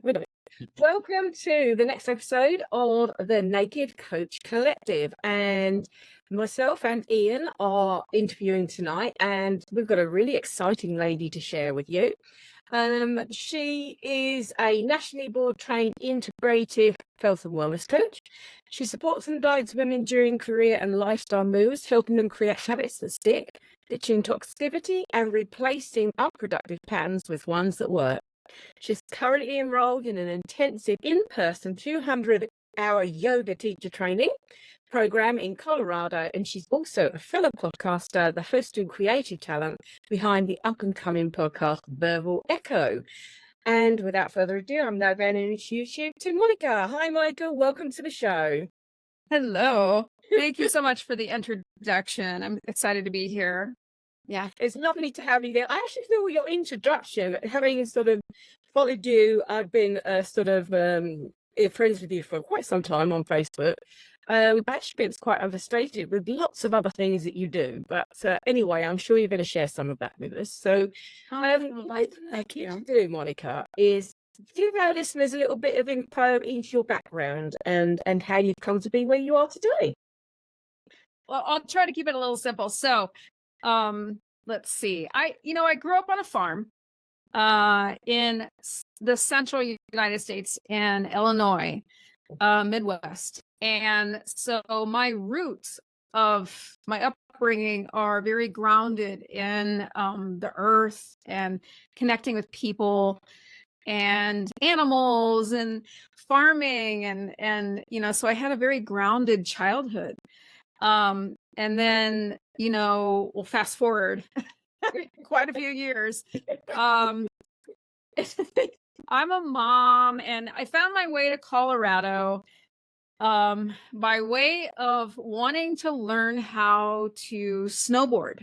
We don't. Welcome to the next episode of the Naked Coach Collective. And myself and Ian are interviewing tonight, and we've got a really exciting lady to share with you. She is a nationally board trained integrative health and wellness coach. She supports and guides women during career and lifestyle moves, helping them create habits that stick, ditching toxicity and replacing unproductive patterns with ones that work. She's currently enrolled in an intensive in-person 200-hour yoga teacher training program in Colorado, and she's also a fellow podcaster, the host and creative talent behind the up-and-coming podcast Verbal Echo. And without further ado, I'm now going to introduce you to Monica. Hi, Monica. Welcome to the show. Hello. Thank you so much for the introduction. I'm excited to be here. Yeah, it's lovely to have you there. I actually feel your introduction, having sort of followed you, I've been friends with you for quite some time on Facebook. Actually, it's quite understated with lots of other things that you do. But anyway, I'm sure you're going to share some of that with us. So, what I can do, Monica, is give our listeners a little bit of info into your background and how you've come to be where you are today. Well, I'll try to keep it a little simple. So, let's see. I grew up on a farm in the central United States in Illinois, Midwest. And so my roots of my upbringing are very grounded in the earth and connecting with people and animals and farming and so I had a very grounded childhood. And then, we'll fast forward quite a few years. I'm a mom, and I found my way to Colorado by way of wanting to learn how to snowboard.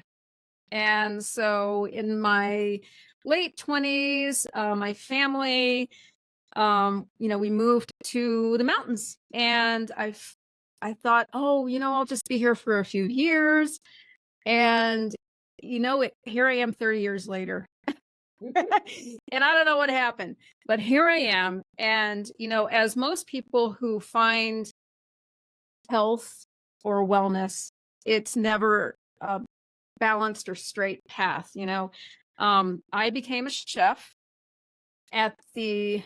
And so in my late 20s, my family, we moved to the mountains, and I thought, I'll just be here for a few years. And, here I am 30 years later. And I don't know what happened, but here I am. And, as most people who find health or wellness, it's never a balanced or straight path. I became a chef at the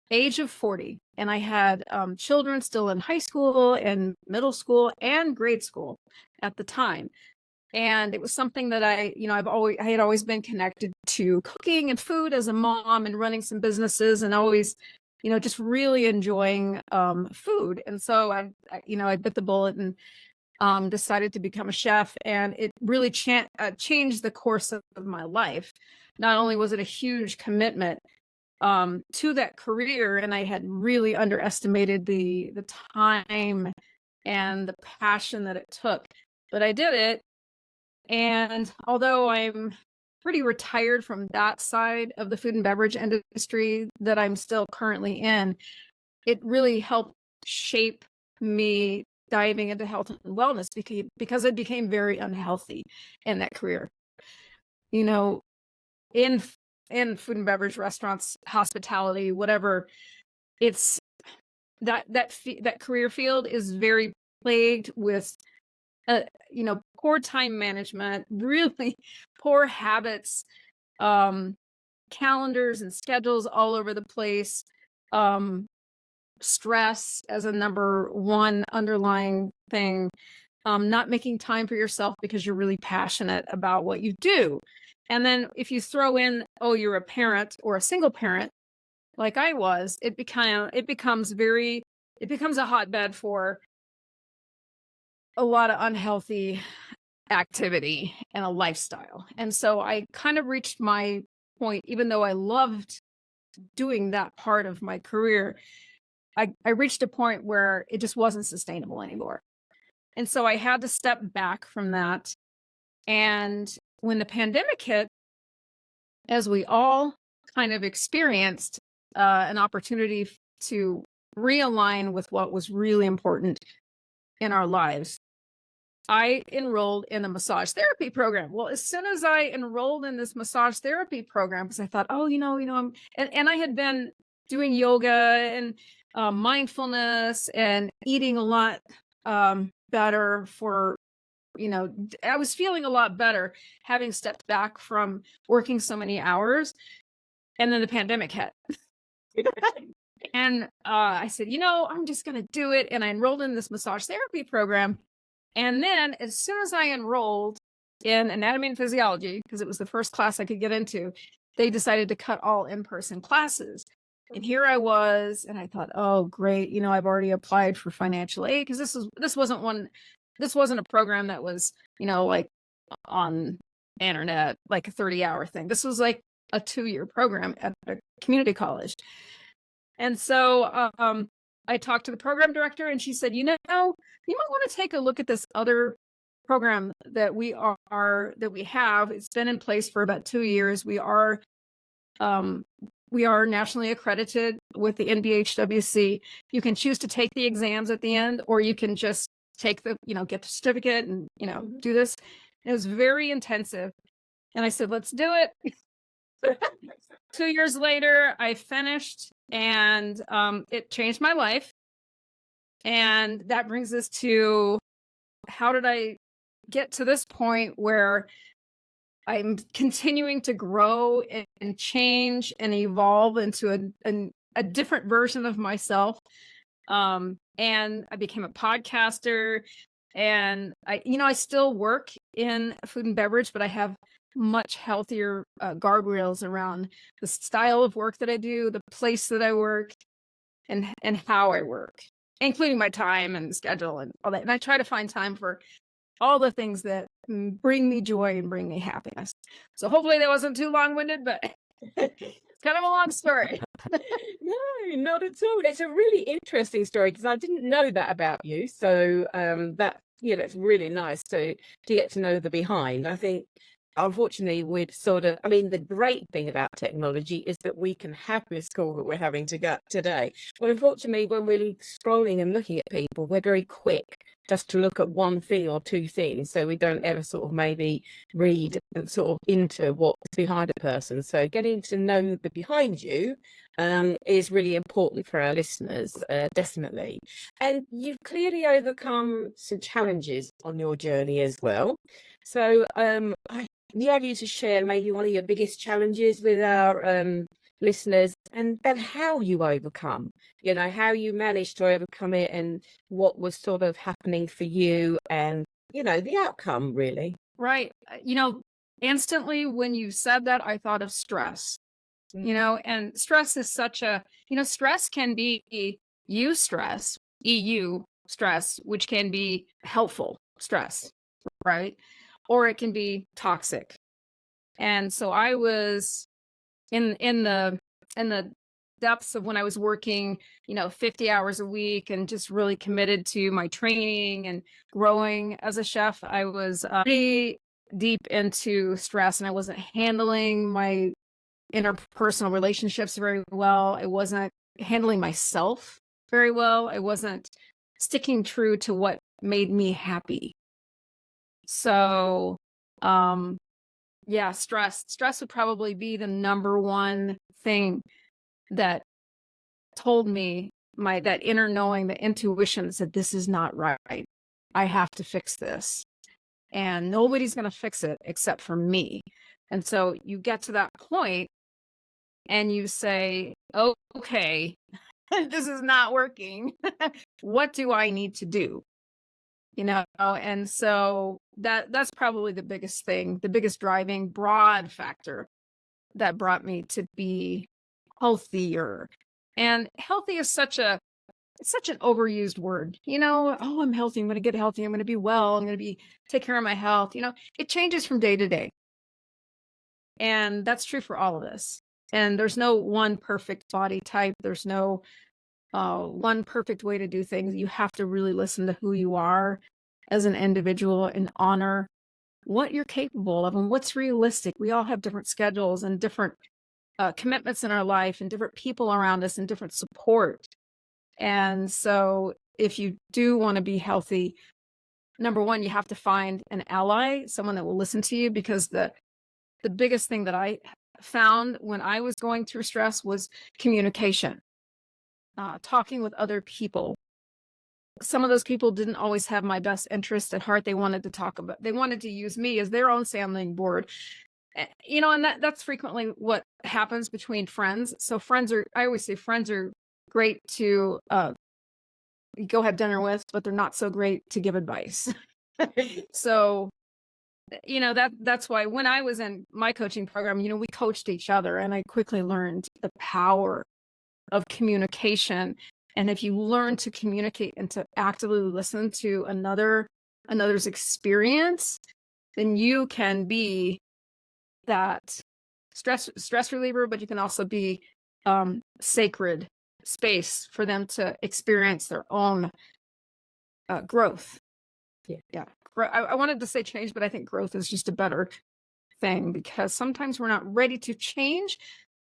age of 40, and I had children still in high school and middle school and grade school at the time. And it was something that I had always been connected to cooking and food as a mom and running some businesses, and always, just really enjoying food. And so I bit the bullet and decided to become a chef, and it really changed the course of my life. Not only was it a huge commitment to that career, and I had really underestimated the time and the passion that it took, but I did it. And although I'm pretty retired from that side of the food and beverage industry that I'm still currently in, it really helped shape me diving into health and wellness because it became very unhealthy in that career. In food and beverage, restaurants, hospitality, whatever, it's that career field is very plagued with poor time management, really poor habits, calendars and schedules all over the place, stress as a number one underlying thing, not making time for yourself because you're really passionate about what you do. And then if you throw in, you're a parent or a single parent, like I was, it becomes a hotbed for a lot of unhealthy activity and a lifestyle. And so I kind of reached my point, even though I loved doing that part of my career, I reached a point where it just wasn't sustainable anymore. And so I had to step back from that. And when the pandemic hit, as we all kind of experienced, an opportunity to realign with what was really important in our lives, I enrolled in a massage therapy program. Well, as soon as I enrolled in this massage therapy program, because I thought, and I had been doing yoga and mindfulness and eating a lot better for, I was feeling a lot better having stepped back from working so many hours. And then the pandemic hit. And I said, I'm just going to do it. And I enrolled in this massage therapy program. And then as soon as I enrolled in anatomy and physiology, because it was the first class I could get into, they decided to cut all in-person classes. And here I was, and I thought, oh, great. I've already applied for financial aid because this wasn't a program that was, like on the internet, like a 30-hour thing. This was like a 2-year program at a community college. And so I talked to the program director and she said, you might want to take a look at this other program that we have. It's been in place for about 2 years. We are nationally accredited with the NBHWC. You can choose to take the exams at the end, or you can just take get the certificate and, do this. And it was very intensive. And I said, let's do it. 2 years later, I finished, and it changed my life. And that brings us to, how did I get to this point where I'm continuing to grow and change and evolve into a different version of myself. And I became a podcaster, and I still work in food and beverage, but I have much healthier guardrails around the style of work that I do, the place that I work, and how I work, including my time and schedule and all that. And I try to find time for all the things that bring me joy and bring me happiness. So hopefully that wasn't too long-winded, but it's kind of a long story. No, not at all. It's a really interesting story because I didn't know that about you. So it's really nice to get to know the behind. I think, unfortunately, the great thing about technology is that we can have this call that we're having to get today. But unfortunately, when we're scrolling and looking at people, we're very quick just to look at one thing or two things. So we don't ever sort of maybe read sort of into what's behind a person. So getting to know the behind you is really important for our listeners, definitely. And you've clearly overcome some challenges on your journey as well. So we have you to share maybe one of your biggest challenges with our listeners, and then how you overcome, how you managed to overcome it, and what was sort of happening for you, and the outcome, really. Right. Instantly when you said that, I thought of stress. And stress is stress can be eustress, EU stress, which can be helpful stress, right? Or it can be toxic. And so I was in the depths of when I was working, 50 hours a week and just really committed to my training and growing as a chef. I was pretty deep into stress, and I wasn't handling my interpersonal relationships very well. I wasn't handling myself very well. I wasn't sticking true to what made me happy. So, stress would probably be the number one thing that told me, that inner knowing, the intuition that said, this is not right. I have to fix this. And nobody's going to fix it except for me. And so you get to that point and you say, oh, okay, this is not working. What do I need to do? And so that's probably the biggest thing, the biggest driving broad factor that brought me to be healthier. And healthy is such an overused word. Oh, I'm healthy. I'm going to get healthy. I'm going to be well. I'm going to take care of my health. It changes from day to day. And that's true for all of us. And there's no one perfect body type. There's no one perfect way to do things. You have to really listen to who you are as an individual and honor what you're capable of and what's realistic. We all have different schedules and different commitments in our life, and different people around us, and different support. And so if you do want to be healthy, number one, you have to find an ally, someone that will listen to you, because the biggest thing that I found when I was going through stress was communication, talking with other people. Some of those people didn't always have my best interest at heart. They wanted to talk about, they wanted to use me as their own sounding board. And that's frequently what happens between friends. So I always say friends are great to go have dinner with, but they're not so great to give advice. So, that's why when I was in my coaching program, we coached each other, and I quickly learned the power of communication. And if you learn to communicate and to actively listen to another's experience, then you can be that stress reliever, but you can also be sacred space for them to experience their own growth. Yeah. I wanted to say change, but I think growth is just a better thing, because sometimes we're not ready to change,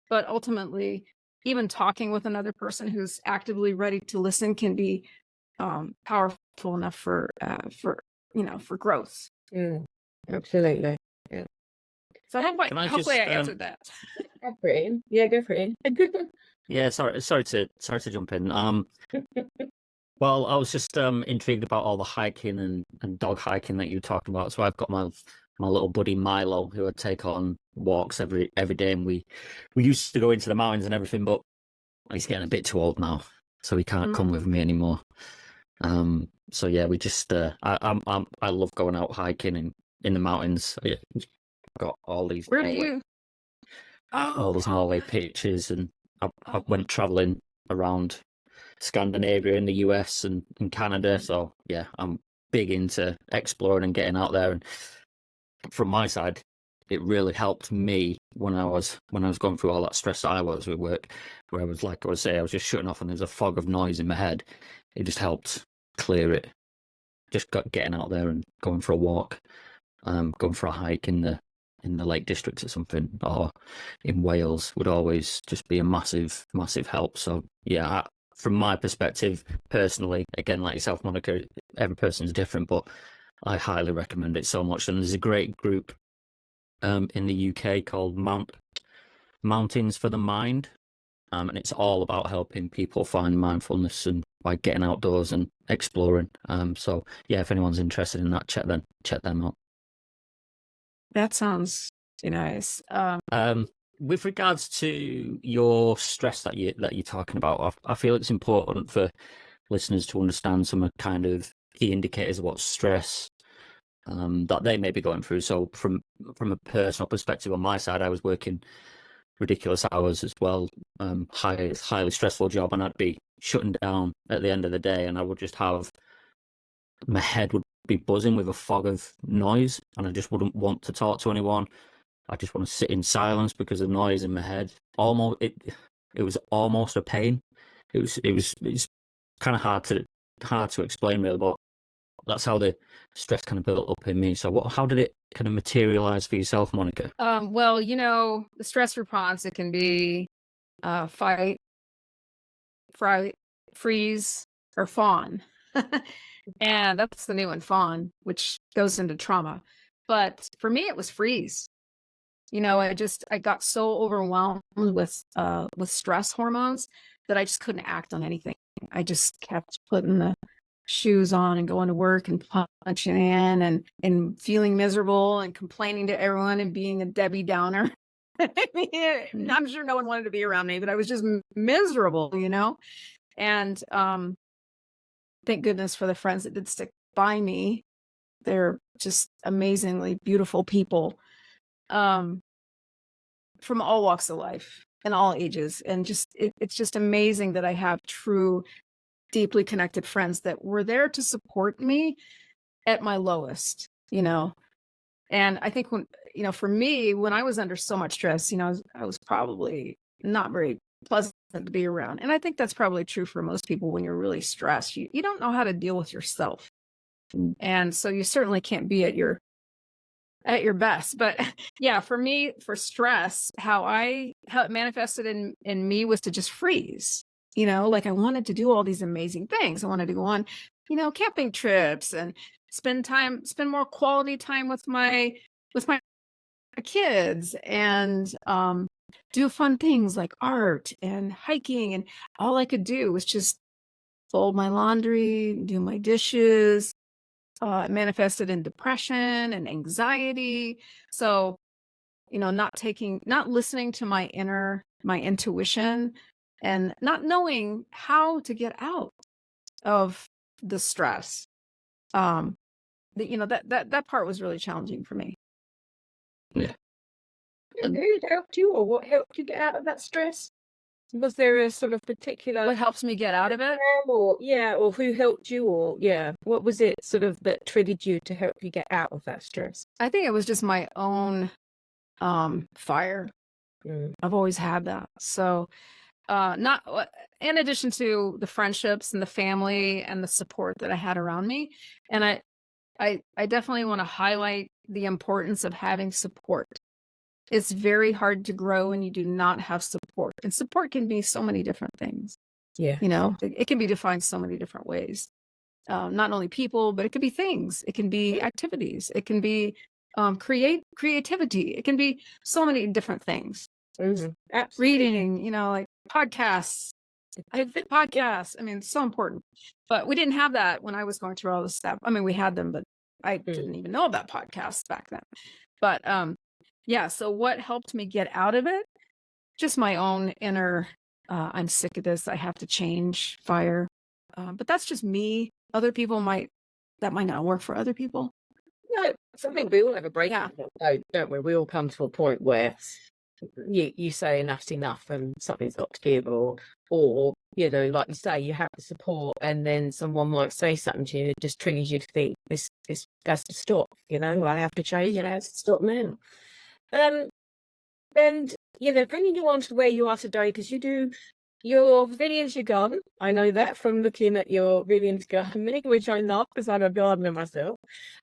but ultimately, even talking with another person who's actively ready to listen can be powerful enough for growth. Absolutely. Yeah. So Can I hopefully just I answered that. Go for it, Ian. Yeah, go for it. yeah, sorry to jump in. Well, I was just intrigued about all the hiking and dog hiking that you talked about. So I've got my little buddy Milo, who I take on walks every day, and we used to go into the mountains and everything, but he's getting a bit too old now, so he can't come with me anymore. So yeah, we just I love going out hiking in the mountains. Yeah, got all these Where do you? all those Norway pictures, and I went traveling around Scandinavia in the US and Canada. So yeah, I'm big into exploring and getting out there. And from my side, it really helped me when I was going through all that stress that I was with work, where I was, like I was saying, I was just shutting off and there's a fog of noise in my head. It just helped clear it. Just getting out there and going for a walk, going for a hike in the Lake District or something, or in Wales, would always just be a massive help. So yeah, from my perspective personally, again, like yourself, Monica, every person's different, but I highly recommend it so much. And there's a great group in the UK called Mountains for the Mind, and it's all about helping people find mindfulness and by getting outdoors and exploring. So yeah, if anyone's interested in that, check them out. That sounds nice. With regards to your stress that you're talking about, I feel it's important for listeners to understand some kind of key indicators of what stress that they may be going through. So from a personal perspective, on my side, I was working ridiculous hours as well, highly stressful job, and I'd be shutting down at the end of the day, and I would just have, my head would be buzzing with a fog of noise, and I just wouldn't want to talk to anyone. I just want to sit in silence because of noise in my head. It was almost a pain. It's kind of hard to explain really, but that's how the stress kind of built up in me. So how did it kind of materialize for yourself, Monica? Well, the stress response, it can be fight, freeze, or fawn. And that's the new one, fawn, which goes into trauma. But for me, it was freeze. I got so overwhelmed with stress hormones that I just couldn't act on anything. I just kept putting the shoes on and going to work and punching in and feeling miserable and complaining to everyone and being a Debbie Downer. I mean, I'm sure no one wanted to be around me, but I was just miserable, And thank goodness for the friends that did stick by me. They're just amazingly beautiful people. From all walks of life and all ages. And it's just amazing that I have true, deeply connected friends that were there to support me at my lowest, And I think for me, when I was under so much stress, I was probably not very pleasant to be around. And I think that's probably true for most people. When you're really stressed, you don't know how to deal with yourself. And so you certainly can't be at your best. But yeah, for me, for stress, how it manifested in me was to just freeze. Like I wanted to do all these amazing things. I wanted to go on, camping trips and spend more quality time with my kids and do fun things like art and hiking. And all I could do was just fold my laundry, do my dishes. It manifested in depression and anxiety. So, not listening to my intuition and not knowing how to get out of the stress. Um, that part was really challenging for me. Yeah. Who helped you, or what helped you get out of that stress? Was there a sort of particular What helps me get out of it? or who helped you, or what was it sort of that triggered you to help you get out of that stress? I think it was just my own fire. I've always had that. So not in addition to the friendships and the family and the support that I had around me. And I definitely want to highlight the importance of having support. It's very hard to grow when you do not have support. And support can be so many different things. Yeah. It can be defined so many different ways. Not only people, but it could be things. It can be activities. It can be creativity. It can be so many different things. Reading, like podcasts. Podcasts. I mean, it's so important. But we didn't have that when I was going through all this stuff. I mean, we had them, but I didn't even know about podcasts back then. But yeah, so what helped me get out of it? Just my own inner, I'm sick of this, I have to change fire. But that's just me. Other people that might not work for other people. No, something we all have a breaking point, don't we? We all come to a point where you say enough's enough and something's got to give, or like you say, you have the support, and then someone might say something to you that just triggers you to think this has to stop. I have to change. It has to stop now. And bringing you on to where you are today, because you do your videos, your garden. I know that from looking at your videos gardening, which I love because I'm a gardener myself.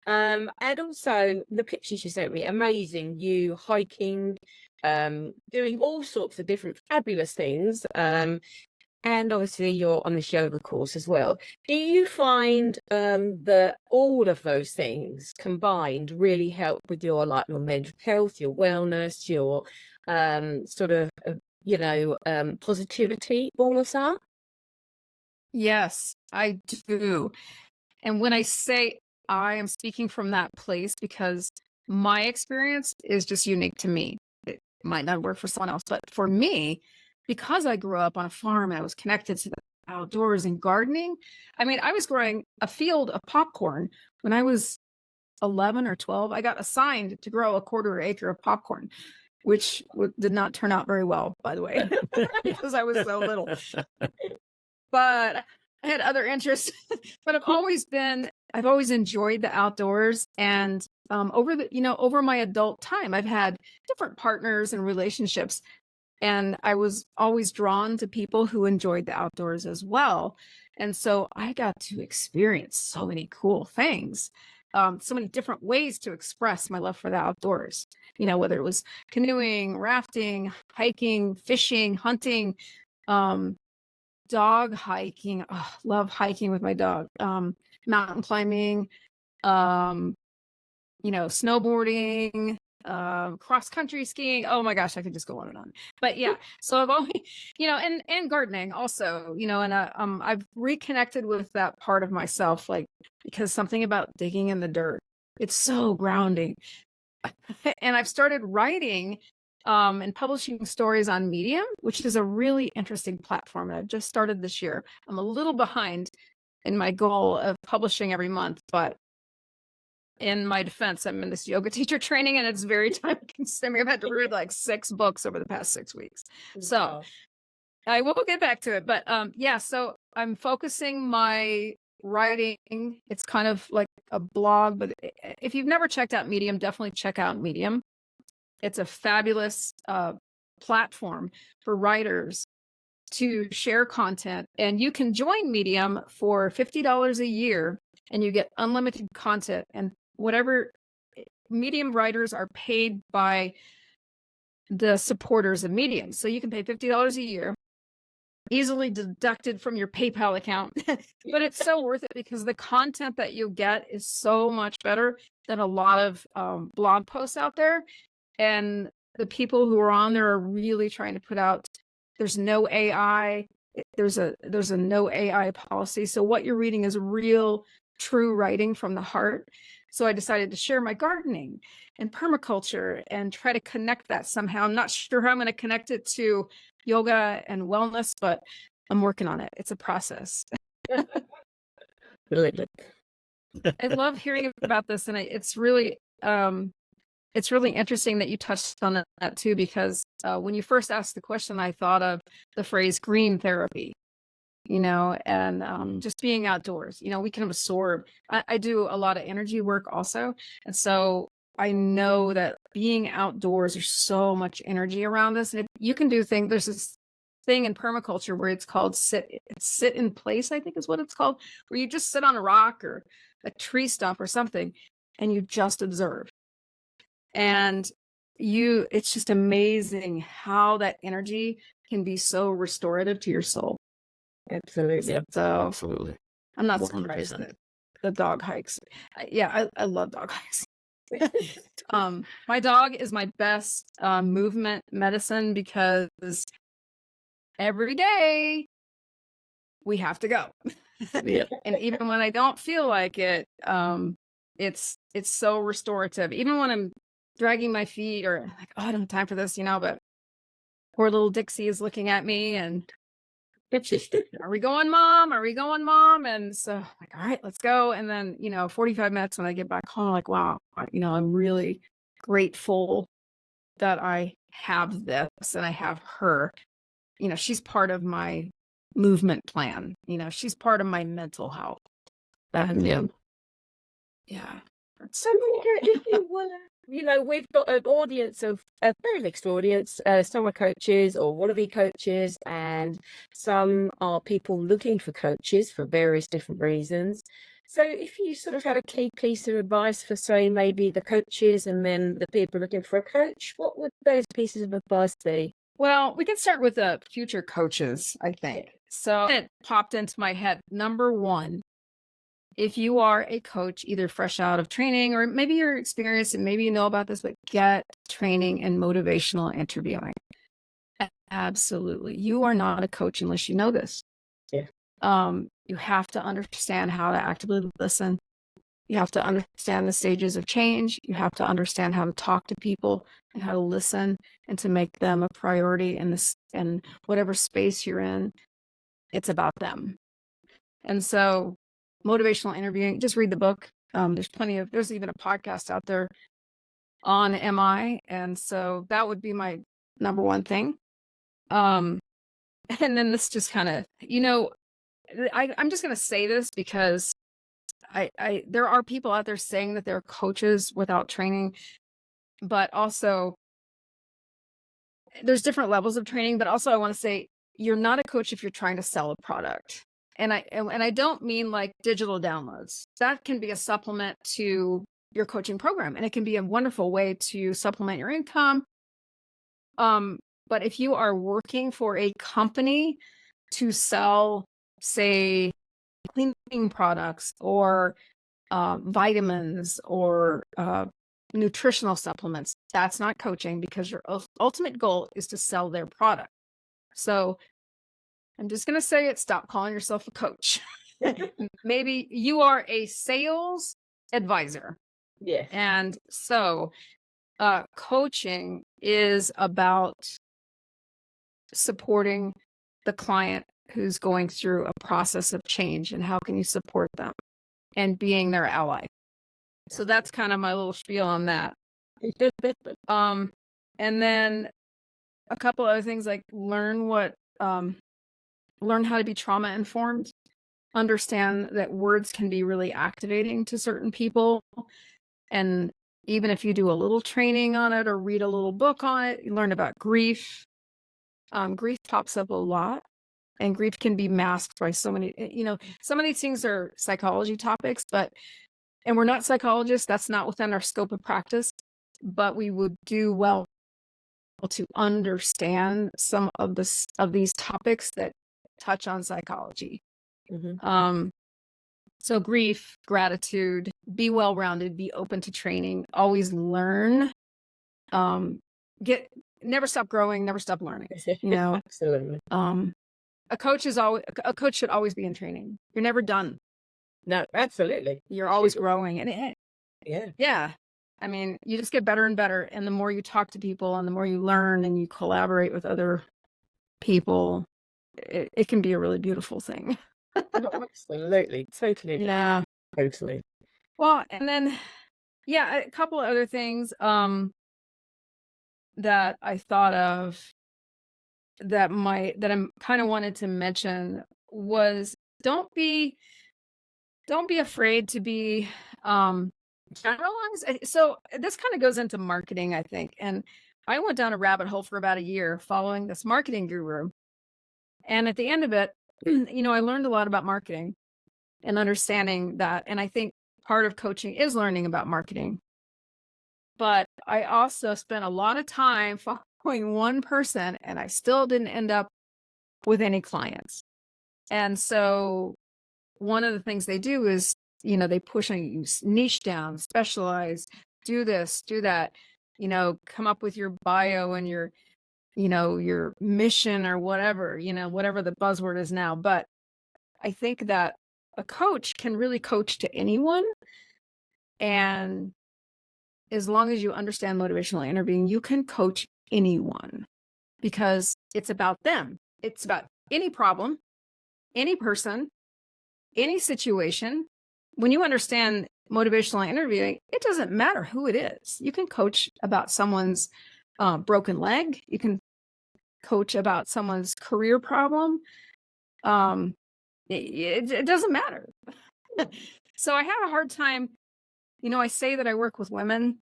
And also the pictures you sent me, amazing. You hiking, doing all sorts of different fabulous things. And obviously you're on this yoga course as well. Do you find that all of those things combined really help with your mental health, your wellness, your sort of positivity, all of that? Yes, I do. And when I say I am speaking from that place because my experience is just unique to me. It might not work for someone else, but for me, because I grew up on a farm and I was connected to the outdoors and gardening. I mean, I was growing a field of popcorn when I was 11 or 12. I got assigned to grow a 1/4 acre of popcorn, which did not turn out very well, by the way, because I was so little. But I had other interests. But I've always enjoyed the outdoors. And over my adult time, I've had different partners and relationships. And I was always drawn to people who enjoyed the outdoors as well. And so I got to experience so many cool things, so many different ways to express my love for the outdoors, whether it was canoeing, rafting, hiking, fishing, hunting, dog hiking. Oh, love hiking with my dog, mountain climbing, snowboarding, cross country skiing. Oh my gosh, I could just go on and on. But yeah, so I've always, and gardening also, and I've reconnected with that part of myself, because something about digging in the dirt, it's so grounding. And I've started writing and publishing stories on Medium, which is a really interesting platform. And I've just started this year. I'm a little behind in my goal of publishing every month, but in my defense, I'm in this yoga teacher training and it's very time consuming. I've had to read 6 books over the past 6 weeks. So I will get back to it. But so I'm focusing my writing. It's kind of like a blog, but if you've never checked out Medium, definitely check out Medium. It's a fabulous platform for writers to share content. And you can join Medium for $50 a year and you get unlimited content. And whatever Medium writers are paid by the supporters of Medium. So you can pay $50 a year, easily deducted from your PayPal account. But it's so worth it because the content that you get is so much better than a lot of blog posts out there. And the people who are on there are really trying to put out, there's no AI. There's a no AI policy. So what you're reading is real, true writing from the heart. So I decided to share my gardening and permaculture and try to connect that somehow. I'm not sure how I'm going to connect it to yoga and wellness, but I'm working on it. It's a process. Brilliant. I love hearing about this, and it's really interesting that you touched on that too, because when you first asked the question, I thought of the phrase green therapy, and just being outdoors. We can absorb. I do a lot of energy work also, and so I know that being outdoors, there's so much energy around us, and if you can do things. There's this thing in permaculture where it's called sit in place, I think is what it's called, where you just sit on a rock or a tree stump or something, and you just observe. And it's just amazing how that energy can be so restorative to your soul. Absolutely. Yeah, So absolutely. I'm not 100%. surprised that the dog hikes. I love dog hikes. My dog is my best movement medicine, because every day we have to go. Yeah. And even when I don't feel like it, it's so restorative. Even when I'm dragging my feet or like, oh, I don't have time for this, but poor little Dixie is looking at me and, are we going, Mom? Are we going, Mom? And so I'm like, all right, let's go. And then, 45 minutes when I get back home, I'm like, wow, I'm really grateful that I have this and I have her. She's part of my movement plan. She's part of my mental health. Yeah. Yeah. So, if you want to, we've got an audience of a very mixed audience. Some are coaches or wannabe coaches, and some are people looking for coaches for various different reasons. So, if you sort of had a key piece of advice for, say, maybe the coaches and then the people looking for a coach, what would those pieces of advice be? Well, we can start with the future coaches, I think. So it popped into my head. Number one, if you are a coach, either fresh out of training or maybe you're experienced and maybe you know about this, but get training in motivational interviewing. Absolutely. You are not a coach unless you know this. Yeah. You have to understand how to actively listen. You have to understand the stages of change. You have to understand how to talk to people and how to listen and to make them a priority in this, and whatever space you're in, it's about them. And so motivational interviewing, just read the book. There's even a podcast out there on MI. And so that would be my number one thing. And then this just kind of, I'm just going to say this because there are people out there saying that they're coaches without training, but also there's different levels of training. But also I want to say you're not a coach if you're trying to sell a product. And I don't mean like digital downloads. That can be a supplement to your coaching program, and it can be a wonderful way to supplement your income. But if you are working for a company to sell, say, cleaning products or vitamins or nutritional supplements, that's not coaching, because your ultimate goal is to sell their product. So I'm just going to say it. Stop calling yourself a coach. Maybe you are a sales advisor. Yeah. And so coaching is about supporting the client who's going through a process of change, and how can you support them and being their ally. So that's kind of my little spiel on that. And then a couple other things, like learn how to be trauma informed. Understand that words can be really activating to certain people. And even if you do a little training on it or read a little book on it, you learn about grief. Grief pops up a lot, and grief can be masked by so many, some of these things are psychology topics, and we're not psychologists. That's not within our scope of practice, but we would do well to understand some of these topics that touch on psychology. Mm-hmm. So grief, gratitude, be well-rounded, be open to training, always learn Never stop growing, never stop learning. You know, Absolutely. a coach should always be in training. You're never done. No, absolutely. You're always growing. And Yeah. yeah. I mean, you just get better and better. And the more you talk to people and the more you learn and you collaborate with other people, it can be a really beautiful thing. Absolutely. Totally. Yeah. Totally. Well, and then, yeah, a couple of other things that I thought of that I'm kind of wanted to mention was don't be afraid to be generalized. So this kind of goes into marketing, I think. And I went down a rabbit hole for about a year following this marketing guru. And at the end of it, you know, I learned a lot about marketing and understanding that. And I think part of coaching is learning about marketing. But I also spent a lot of time following one person and I still didn't end up with any clients. And so one of the things they do is, you know, they push on you, niche down, specialize, do this, do that, you know, come up with your bio and your, you know, your mission or whatever, you know, whatever the buzzword is now. But I think that a coach can really coach to anyone. And as long as you understand motivational interviewing, you can coach anyone because it's about them. It's about any problem, any person, any situation. When you understand motivational interviewing, it doesn't matter who it is. You can coach about someone's broken leg. You can coach about someone's career problem. It doesn't matter. So I have a hard time, you know, I say that I work with women,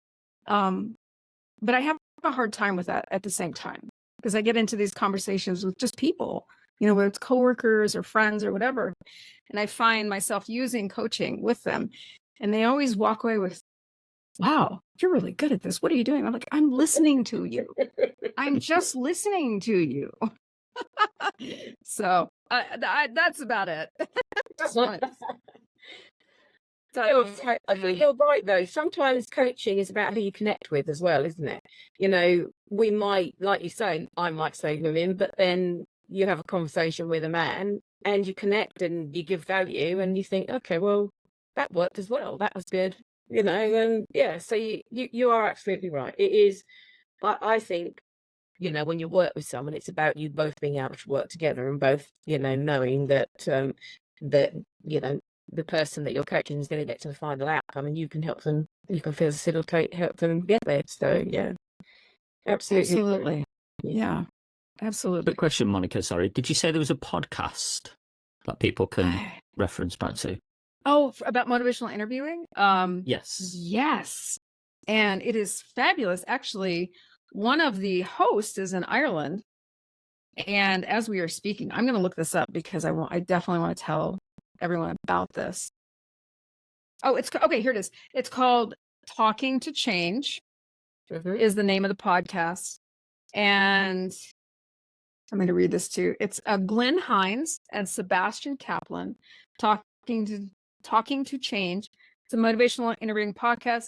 but I have a hard time with that at the same time because I get into these conversations with just people, you know, whether it's coworkers or friends or whatever. And I find myself using coaching with them and they always walk away with, wow, you're really good at this. What are you doing? I'm like, I'm listening to you. I'm just listening to you. So that's about it. You're right though. Sometimes coaching is about who you connect with as well, isn't it? You know, we might, like you say, I might say women, but then you have a conversation with a man and you connect and you give value and you think, okay, well, that worked as well. That was good. You know, and yeah, so you are absolutely right. It is, I think, you know, when you work with someone, it's about you both being able to work together and both, you know, knowing that that, you know, the person that you're coaching is going to get to the final outcome and you can help them, you can facilitate, help them get there. So yeah, absolutely. Yeah, absolutely. Quick question, Monica, sorry. Did you say there was a podcast that people can reference back to? Oh, about motivational interviewing? Yes. Yes. And it is fabulous. Actually, one of the hosts is in Ireland. And as we are speaking, I'm going to look this up because I definitely want to tell everyone about this. Oh, okay, here it is. It's called Talking to Change is the name of the podcast. And I'm going to read this too. It's Glenn Hines and Sebastian Kaplan talking to Change. It's a motivational interviewing podcast,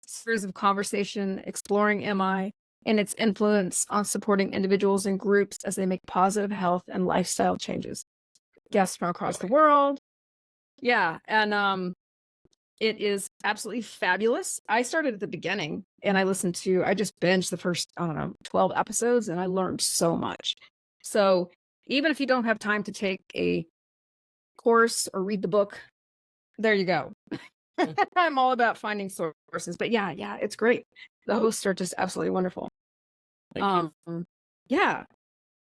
series of conversation exploring MI and its influence on supporting individuals and groups as they make positive health and lifestyle changes. Guests from across the world. Yeah, and it is absolutely fabulous. I started at the beginning and I just binged the first, 12 episodes and I learned so much. So even if you don't have time to take a course or read the book, there you go. I'm all about finding sources, but yeah, it's great. The hosts are just absolutely wonderful. Thank you. Yeah.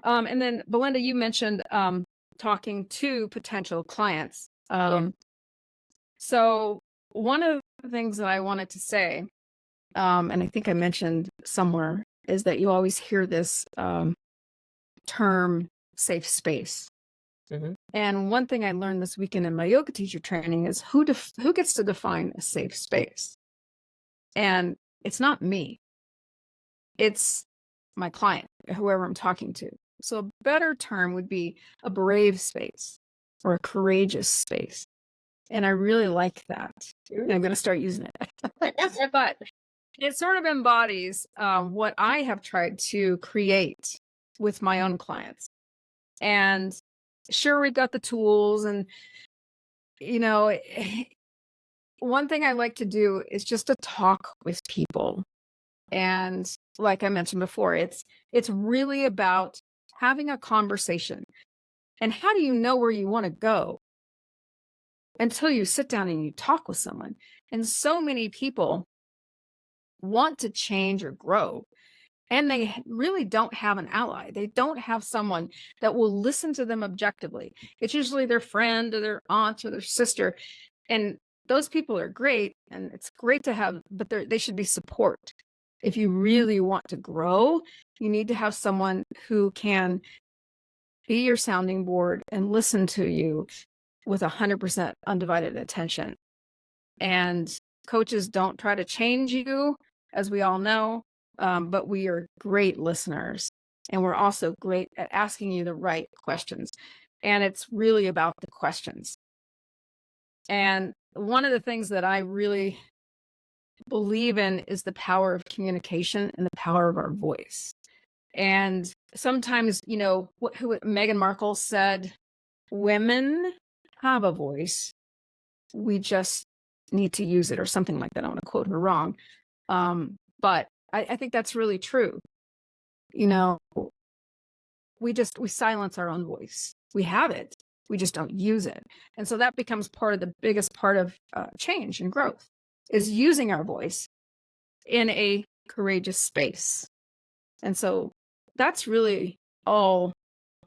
And then Belinda, you mentioned talking to potential clients. So one of the things that I wanted to say, and I think I mentioned somewhere, is that you always hear this term safe space. Mm-hmm. And one thing I learned this weekend in my yoga teacher training is who gets to define a safe space. And it's not me. It's my client, whoever I'm talking to. So a better term would be a brave space or a courageous space. And I really like that. And I'm going to start using it. But it sort of embodies what I have tried to create with my own clients. And sure, we've got the tools, and you know, one thing I like to do is just to talk with people. And like I mentioned before, it's really about having a conversation. And how do you know where you want to go until you sit down and you talk with someone? And so many people want to change or grow, and they really don't have an ally. They don't have someone that will listen to them objectively. It's usually their friend or their aunt or their sister. And those people are great, and it's great to have, but they should be support. If you really want to grow, you need to have someone who can be your sounding board and listen to you with 100% undivided attention. And coaches don't try to change you, as we all know, but we are great listeners. And we're also great at asking you the right questions. And it's really about the questions. And one of the things that I really believe in is the power of communication and the power of our voice. And sometimes, you know, who Meghan Markle said, women have a voice. We just need to use it, or something like that. I want to quote her wrong. But I think that's really true. You know, we silence our own voice. We have it. We just don't use it. And so that becomes part of the biggest part of change and growth, is using our voice in a courageous space. And so that's really all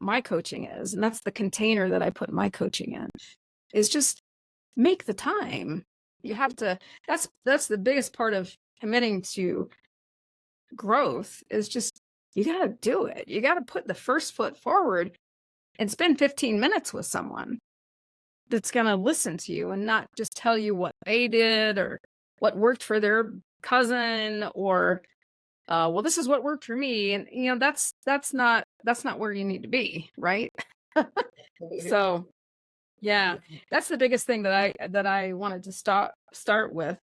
my coaching is. And that's the container that I put my coaching in, is just make the time. You have to, that's the biggest part of committing to growth, is just, you got to do it. You got to put the first foot forward and spend 15 minutes with someone that's going to listen to you and not just tell you what they did or what worked for their cousin, or well, this is what worked for me. And you know, that's not where you need to be, right? So yeah, that's the biggest thing that I wanted to start with.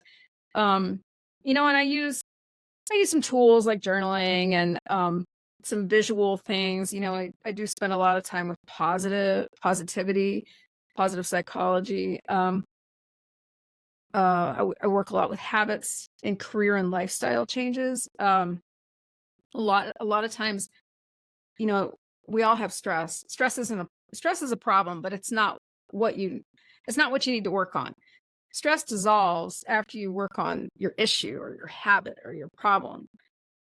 You know, and I use some tools like journaling and some visual things. You know, I do spend a lot of time with positivity, positive psychology. I work a lot with habits and career and lifestyle changes. A lot of times, you know, we all have stress. Stress is a problem, but it's not what you need to work on. Stress dissolves after you work on your issue or your habit or your problem.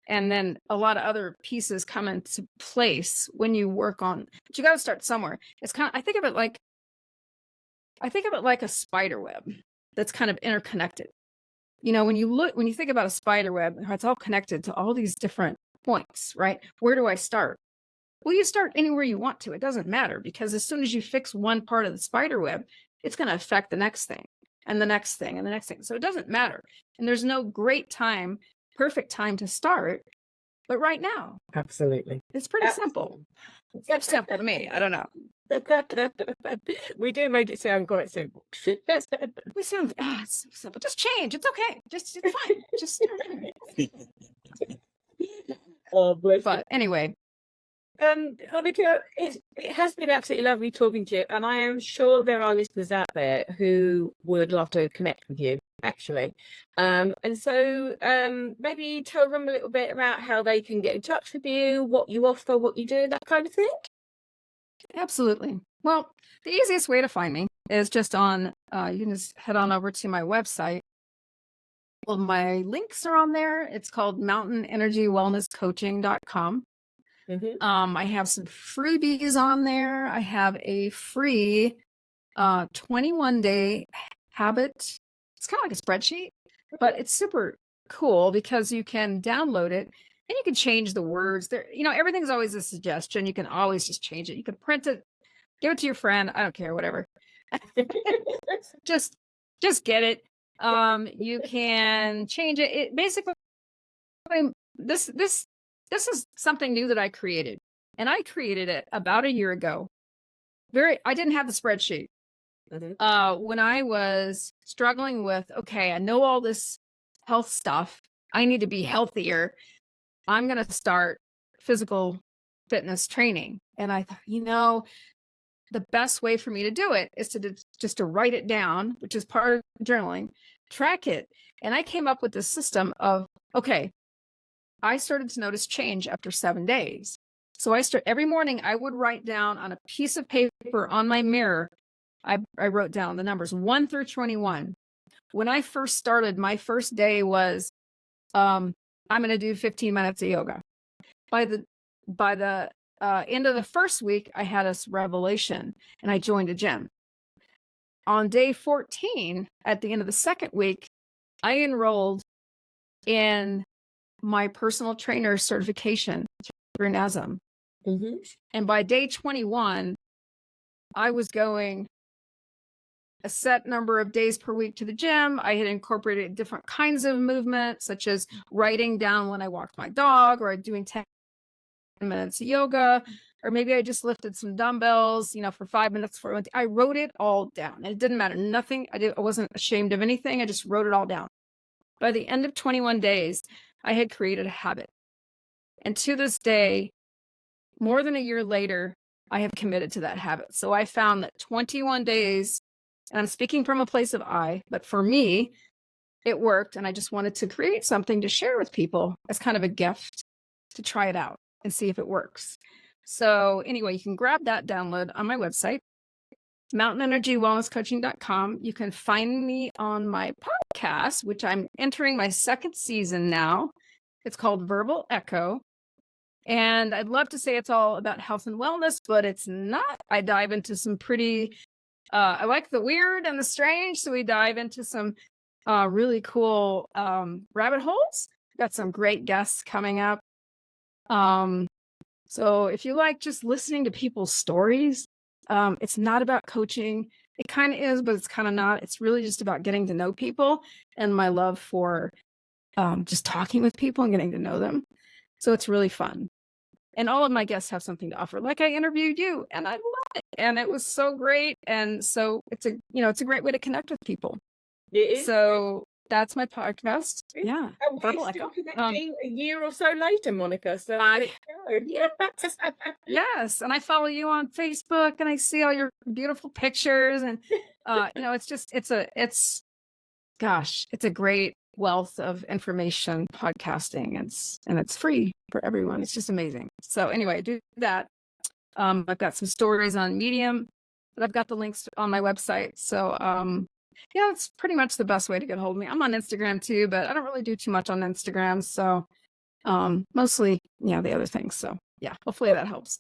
And then a lot of other pieces come into place when you work on, but you got to start somewhere. It's kind of, I think of it like a spider web that's kind of interconnected. You know, when you think about a spider web, it's all connected to all these different points, right? Where do I start? Well, you start anywhere you want to. It doesn't matter, because as soon as you fix one part of the spider web, it's going to affect the next thing and the next thing and the next thing. So it doesn't matter. And there's no perfect time to start, but right now. Absolutely. It's pretty simple. It's simple to me. I don't know. We do make it sound quite simple. We sound it's so simple. Just change. It's okay. It's fine. Just Oh, bless but anyway. Monica, it has been absolutely lovely talking to you, and I am sure there are listeners out there who would love to connect with you, actually. And so maybe tell them a little bit about how they can get in touch with you, what you offer, what you do, that kind of thing. Absolutely. Well, the easiest way to find me is just on, you can just head on over to my website. Well, my links are on there. It's called mountainenergywellnesscoaching.com. Mm-hmm. I have some freebies on there. I have a free 21-day habit. It's kind of like a spreadsheet, but it's super cool because you can download it and you can change the words there. You know, everything's always a suggestion. You can always just change it. You can print it, give it to your friend. I don't care, whatever. just get it. You can change it. It basically, this is something new that I created, and I created it about a year ago. I didn't have the spreadsheet. Mm-hmm. When I was struggling with, okay, I know all this health stuff. I need to be healthier. I'm going to start physical fitness training. And I thought, the best way for me to do it is to write it down, which is part of journaling, track it. And I came up with this system of, okay, I started to notice change after 7 days. So every morning I would write down on a piece of paper on my mirror. I wrote down the numbers 1 through 21. When I first started, my first day was, I'm going to do 15 minutes of yoga. By the end of the first week, I had a revelation and I joined a gym. On day 14, at the end of the second week, I enrolled in my personal trainer certification through NASM. Mm-hmm. And by day 21, I was going a set number of days per week to the gym. I had incorporated different kinds of movement, such as writing down when I walked my dog, or doing 10 minutes of yoga, or maybe I just lifted some dumbbells, for 5 minutes before I went. I wrote it all down. And it didn't matter. Nothing. I wasn't ashamed of anything. I just wrote it all down. By the end of 21 days, I had created a habit. And to this day, more than a year later, I have committed to that habit. So I found that 21 days, and I'm speaking from a place of but for me, it worked. And I just wanted to create something to share with people as kind of a gift to try it out and see if it works. So anyway, you can grab that download on my website, mountain-energy-wellness-coaching.com. You can find me on my podcast, which I'm entering my second season now. It's called Verbal Echo. And I'd love to say it's all about health and wellness, but it's not. I dive into some pretty, I like the weird and the strange. So we dive into some really cool rabbit holes. Got some great guests coming up. So if you like just listening to people's stories, it's not about coaching. It kind of is, but it's kind of not. It's really just about getting to know people and my love for just talking with people and getting to know them. So it's really fun. And all of my guests have something to offer. Like I interviewed you and I love it. And it was so great. And so it's a great way to connect with people. It is. So that's my podcast. Yeah. And we're Verbal still Echo. connecting a year or so later, Monica. So there you go. Yes. And I follow you on Facebook and I see all your beautiful pictures. And, it's a great wealth of information podcasting. And it's free for everyone. It's just amazing. So anyway, do that. I've got some stories on Medium, but I've got the links on my website. So, it's pretty much the best way to get a hold of me. I'm on Instagram too, but I don't really do too much on Instagram. So, mostly, the other things. So yeah, hopefully that helps.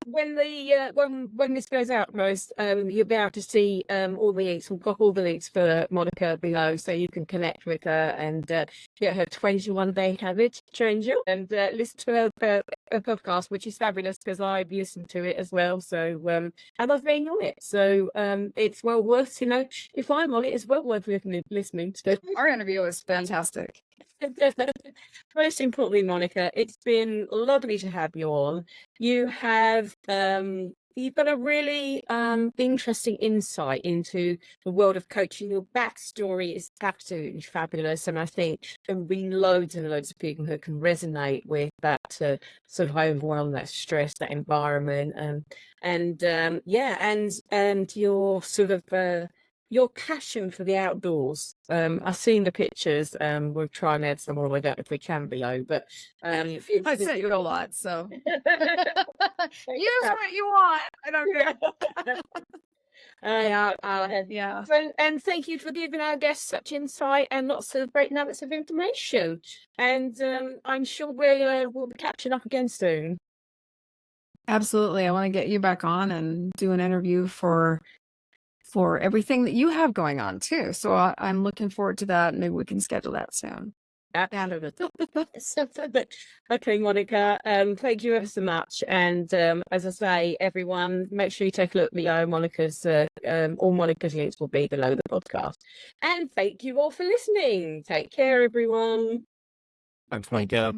When this goes out, Rose, you'll be able to see all the links. We've got all the links for Monica below, so you can connect with her and get her 21-day habit changer and listen to her podcast, which is fabulous because I've listened to it as well. So I love being on it. So it's well worth, if I'm on it, it's well worth listening to. Our interview was fantastic. Most importantly, Monica, it's been lovely to have you on. You have you've got a really interesting insight into the world of coaching. Your backstory is absolutely fabulous, and I think there'll be loads and loads of people who can resonate with that sort of overwhelm, that stress, that environment, and your sort of your passion for the outdoors. I've seen the pictures. We'll try and add some more. I don't know if we can below, but I sent you a lot, so use what you want. I don't care. Yeah. And thank you for giving our guests such insight and lots of great nuggets of information. And I'm sure we'll be catching up again soon. Absolutely. I want to get you back on and do an interview for everything that you have going on too. So I'm looking forward to that. Maybe we can schedule that soon. Okay, Monica, thank you ever so much. And as I say, everyone, make sure you take a look at Monica's, all Monica's links will be below the podcast. And thank you all for listening. Take care, everyone. Thanks, Monica.